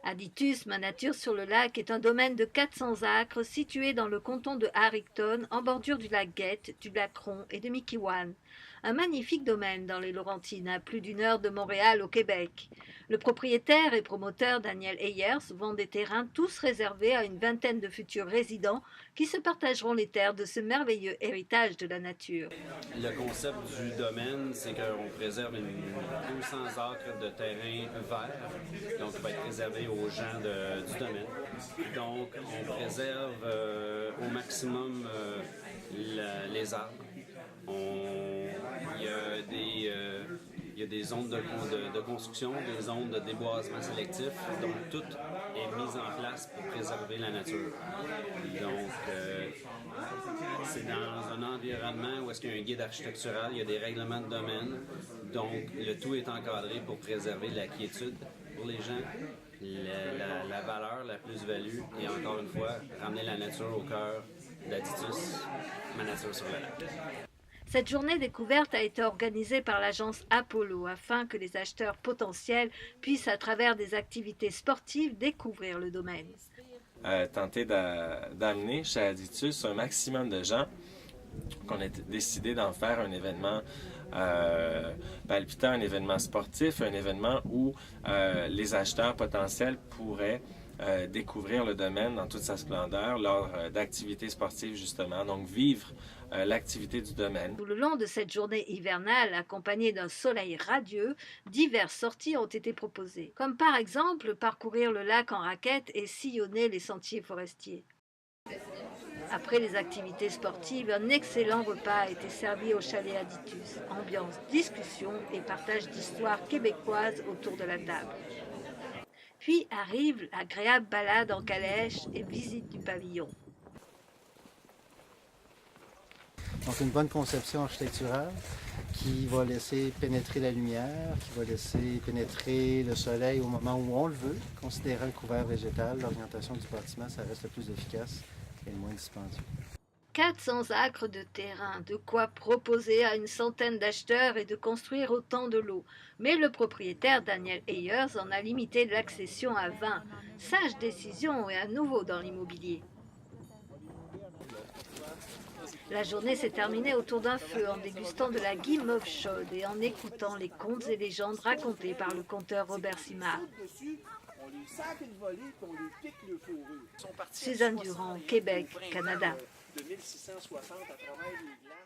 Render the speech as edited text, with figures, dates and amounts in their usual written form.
Aditus, ma nature sur le lac, est un domaine de 400 acres situé dans le canton de Harrington, en bordure du lac Guette, du lac Ron et de Mikiwan. Un magnifique domaine dans les Laurentines, à plus d'une heure de Montréal au Québec. Le propriétaire et promoteur Daniel Ayers vend des terrains tous réservés à une vingtaine de futurs résidents qui se partageront les terres de ce merveilleux héritage de la nature. Le concept du domaine, c'est qu'on préserve 200 acres de terrain vert, donc qui va être réservé aux gens du domaine. Donc, on préserve au maximum les arbres. Il y a des zones de construction, des zones de déboisement sélectif, donc tout est mis en place pour préserver la nature. Donc, c'est dans un environnement où est-ce qu'il y a un guide architectural, il y a des règlements de domaine, donc le tout est encadré pour préserver la quiétude pour les gens, la valeur, la plus-value, et encore une fois, ramener la nature au cœur d'Aditus, ma nature sur le lac. Cette journée découverte a été organisée par l'agence Apollo afin que les acheteurs potentiels puissent, à travers des activités sportives, découvrir le domaine. Tenter d'amener chez Aditus un maximum de gens, qu'on a décidé d'en faire un événement palpitant, un événement sportif, un événement où les acheteurs potentiels pourraient découvrir le domaine dans toute sa splendeur lors d'activités sportives justement, donc vivre l'activité du domaine. Tout le long de cette journée hivernale, accompagnée d'un soleil radieux, diverses sorties ont été proposées, comme par exemple parcourir le lac en raquette et sillonner les sentiers forestiers. Après les activités sportives, un excellent repas a été servi au chalet Aditus. Ambiance, discussion et partage d'histoires québécoises autour de la table. Puis arrive l'agréable balade en calèche et visite du pavillon. Donc une bonne conception architecturale qui va laisser pénétrer la lumière, qui va laisser pénétrer le soleil au moment où on le veut. Considérant le couvert végétal, l'orientation du bâtiment, ça reste le plus efficace et le moins dispendieux. 400 acres de terrain, de quoi proposer à une centaine d'acheteurs et de construire autant de lots. Mais le propriétaire Daniel Ayers en a limité l'accession à 20. Sage décision et à nouveau dans l'immobilier. La journée s'est terminée autour d'un feu en dégustant de la guimauve chaude et en écoutant les contes et légendes racontés par le conteur Robert Simard. Suzanne Durand, Québec, Canada. De 1660 à travers les glaces.